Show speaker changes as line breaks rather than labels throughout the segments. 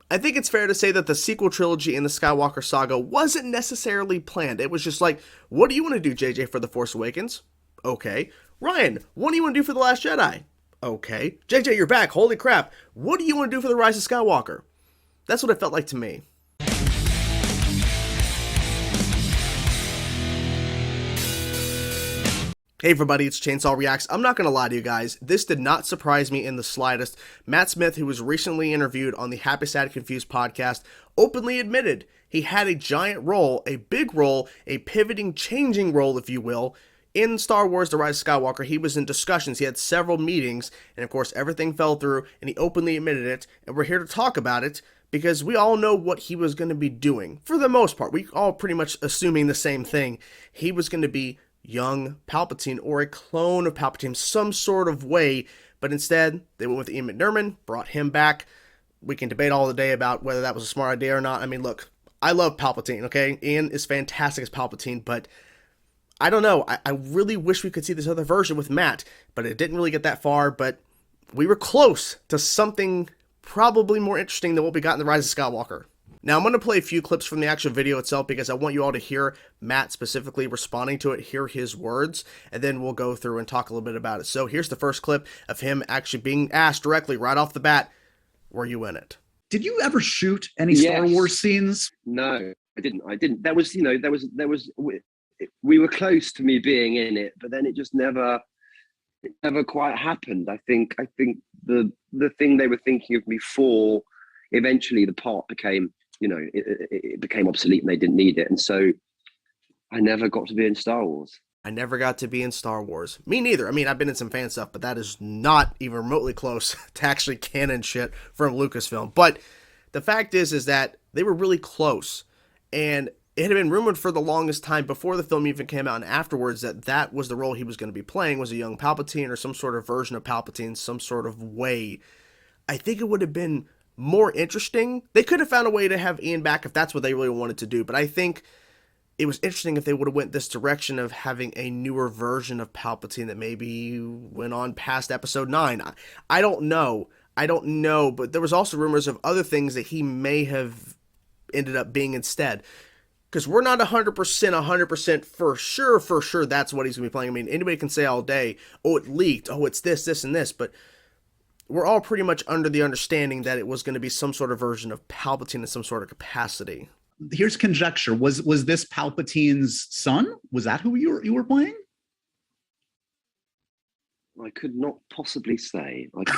I think it's fair to say that the sequel trilogy in the Skywalker saga wasn't necessarily planned. It was just like, what do you want to do, JJ, for The Force Awakens? Okay. Ryan, what do you want to do for The Last Jedi? Okay. JJ, you're back. Holy crap. What do you want to do for The Rise of Skywalker? That's what it felt like to me. Hey everybody, it's Chainsaw Reacts. I'm not gonna lie to you guys, this did not surprise me in the slightest. Matt Smith, who was recently interviewed on the Happy Sad Confused podcast, openly admitted he had a giant role, a big role, a pivoting, changing role, if you will, in Star Wars The Rise of Skywalker. He was in discussions, he had several meetings, and of course everything fell through, and he openly admitted it, and we're here to talk about it, because we all know what he was going to be doing. For the most part, we all pretty much assuming the same thing. He was going to be young Palpatine, or a clone of Palpatine, some sort of way, but instead they went with Ian McDiarmid, brought him back. We can debate all the day about whether that was a smart idea or not. I mean, look, I love Palpatine, okay? Ian is fantastic as Palpatine, but I don't know. I really wish we could see this other version with Matt, but it didn't really get that far, but we were close to something probably more interesting than what we got in The Rise of Skywalker. Now, I'm going to play a few clips from the actual video itself because I want you all to hear Matt specifically responding to it, hear his words, and then we'll go through and talk a little bit about it. So here's the first clip of him actually being asked directly right off the bat, were you in it?
Did you ever shoot any Star Wars scenes?
No, I didn't. There was, we were close to me being in it, but then it just never quite happened. I think the thing they were thinking of me for, eventually the part became, it became obsolete and they didn't need it. And so I never got to be in Star Wars.
I never got to be in Star Wars. Me neither. I mean, I've been in some fan stuff, but that is not even remotely close to actually canon shit from Lucasfilm. But the fact is that they were really close. And it had been rumored for the longest time before the film even came out and afterwards that was the role he was going to be playing, was a young Palpatine or some sort of version of Palpatine, some sort of way. I think it would have been more interesting. They could have found a way to have Ian back if that's what they really wanted to do, but I think it was interesting if they would have went this direction of having a newer version of Palpatine that maybe went on past episode 9. I don't know, but there was also rumors of other things that he may have ended up being instead, because we're not 100% for sure that's what he's going to be playing. I mean, anybody can say all day, oh, it leaked, oh, it's this, and this, but we're all pretty much under the understanding that it was going to be some sort of version of Palpatine in some sort of capacity.
Here's conjecture. Was this Palpatine's son? Was that who you were playing?
I could not possibly say. But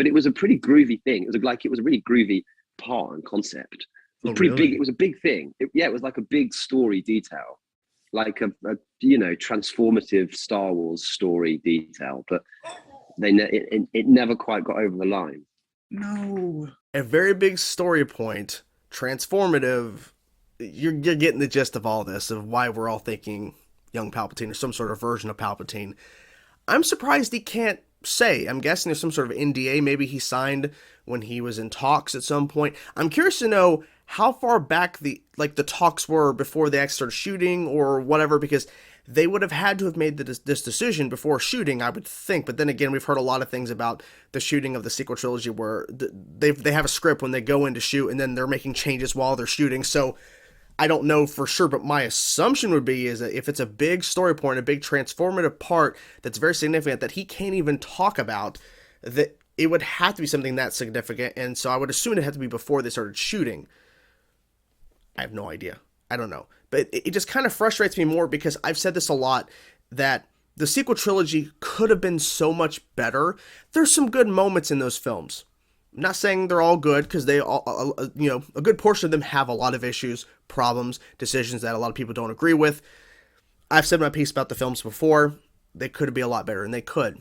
it was a pretty groovy thing. It was a really groovy part and concept. It was pretty big. It was a big thing. It was like a big story detail, like a transformative Star Wars story detail. But it never quite got over the line.
No.
A very big story point, transformative. You're getting the gist of all this, of why we're all thinking young Palpatine or some sort of version of Palpatine. I'm surprised he can't say. I'm guessing there's some sort of NDA maybe he signed when he was in talks at some point. I'm curious to know how far back the talks were before they actually started shooting or whatever, because they would have had to have made this decision before shooting, I would think. But then again, we've heard a lot of things about the shooting of the sequel trilogy where they have a script when they go in to shoot and then they're making changes while they're shooting. So I don't know for sure, but my assumption would be is that if it's a big story point, a big transformative part that's very significant that he can't even talk about, that it would have to be something that significant. And so I would assume it had to be before they started shooting. I have no idea. I don't know. But it just kind of frustrates me more because I've said this a lot, that the sequel trilogy could have been so much better. There's some good moments in those films. I'm not saying they're all good, because they all, a good portion of them have a lot of issues, problems, decisions that a lot of people don't agree with. I've said my piece about the films before. They could be a lot better, and they could.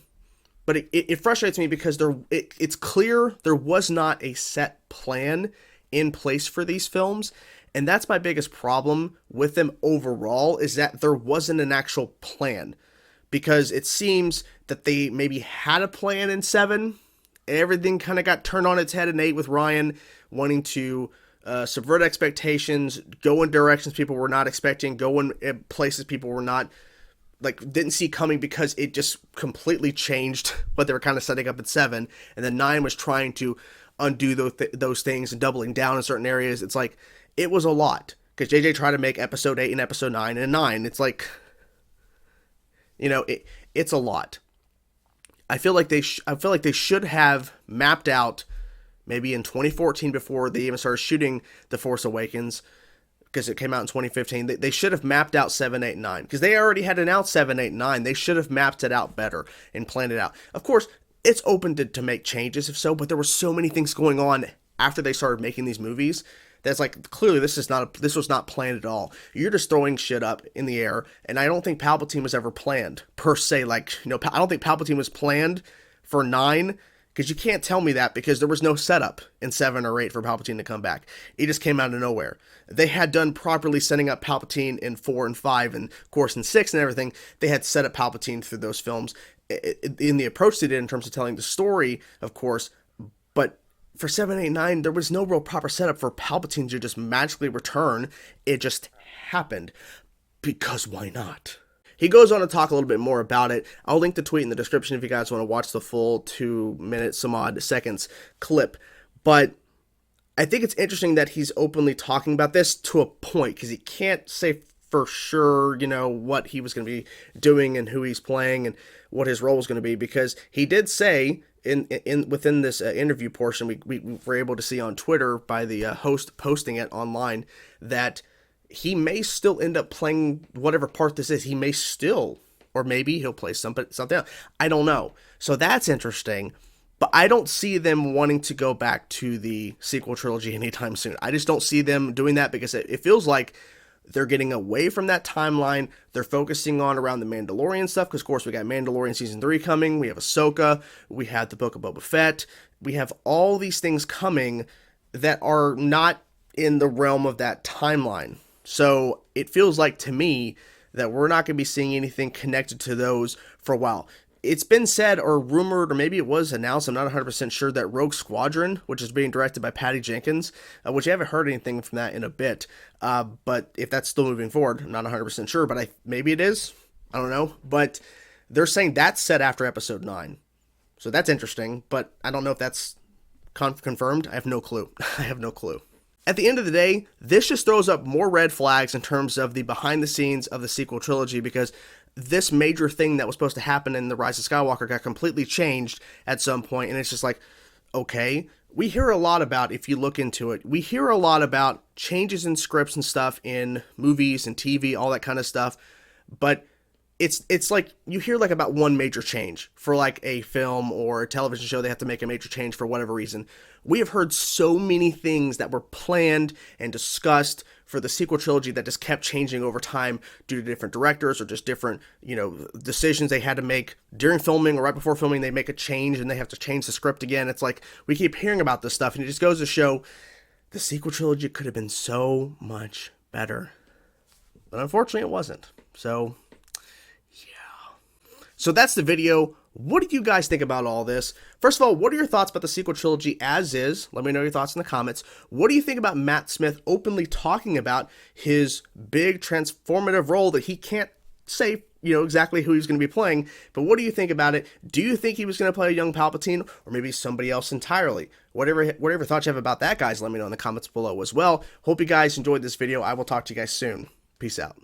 But it frustrates me because it's clear there was not a set plan in place for these films. And that's my biggest problem with them overall, is that there wasn't an actual plan. Because it seems that they maybe had a plan in 7. Everything kind of got turned on its head in 8 with Ryan wanting to subvert expectations, go in directions people were not expecting, go in places people were not, didn't see coming, because it just completely changed what they were kind of setting up at 7. And then 9 was trying to undo those things and doubling down in certain areas. It's like, it was a lot. Because JJ tried to make episode 8 and episode 9 and 9. It's like, it's a lot. I feel like they should have mapped out maybe in 2014 before they even started shooting The Force Awakens, because it came out in 2015. They should have mapped out 7, 8, 9, because they already had announced 7, 8, 9. They should have mapped it out better and planned it out. Of course, it's open to make changes if so, but there were so many things going on after they started making these movies that's like, clearly this was not planned at all. You're just throwing shit up in the air, and I don't think Palpatine was ever planned per se. Like, I don't think Palpatine was planned for 9, because you can't tell me that, because there was no setup in 7 or 8 for Palpatine to come back. He just came out of nowhere. They had done properly setting up Palpatine in 4 and 5, and of course in 6 and everything. They had set up Palpatine through those films in the approach they did in terms of telling the story, of course. But for 7, 8, 9, there was no real proper setup for Palpatine to just magically return. It just happened. Because why not? He goes on to talk a little bit more about it. I'll link the tweet in the description if you guys want to watch the full 2 minutes, some odd seconds clip. But I think it's interesting that he's openly talking about this to a point, because he can't say for sure, what he was going to be doing and who he's playing and what his role was going to be, because he did say within this interview portion we were able to see on Twitter by the host posting it online, that he may still end up playing whatever part this is. He may still, or maybe he'll play something else. I don't know. So that's interesting. But I don't see them wanting to go back to the sequel trilogy anytime soon. I just don't see them doing that, because it feels like they're getting away from that timeline. They're focusing on around the Mandalorian stuff, because of course we got Mandalorian Season 3 coming. We have Ahsoka. We have the Book of Boba Fett. We have all these things coming that are not in the realm of that timeline. So it feels like to me that we're not going to be seeing anything connected to those for a while. It's been said or rumored, or maybe it was announced, I'm not 100% sure, that Rogue Squadron, which is being directed by Patty Jenkins, which I haven't heard anything from that in a bit, but if that's still moving forward, I'm not 100% sure, but maybe it is, I don't know, but they're saying that's set after episode 9, so that's interesting, but I don't know if that's confirmed. I have no clue. I have no clue. At the end of the day, this just throws up more red flags in terms of the behind the scenes of the sequel trilogy, because this major thing that was supposed to happen in The Rise of Skywalker got completely changed at some point, and it's just like, okay, we hear a lot about, if you look into it, we hear a lot about changes in scripts and stuff in movies and TV, all that kind of stuff, but it's like, you hear like about one major change for like a film or a television show. They have to make a major change for whatever reason. We have heard so many things that were planned and discussed for the sequel trilogy that just kept changing over time due to different directors or just different, decisions they had to make during filming or right before filming. They make a change and they have to change the script again. It's like, we keep hearing about this stuff, and it just goes to show the sequel trilogy could have been so much better. But unfortunately it wasn't. So that's the video. What do you guys think about all this? First of all, what are your thoughts about the sequel trilogy as is? Let me know your thoughts in the comments. What do you think about Matt Smith openly talking about his big transformative role that he can't say, exactly who he's going to be playing, but what do you think about it? Do you think he was going to play a young Palpatine, or maybe somebody else entirely? Whatever thoughts you have about that, guys, let me know in the comments below as well. Hope you guys enjoyed this video. I will talk to you guys soon. Peace out.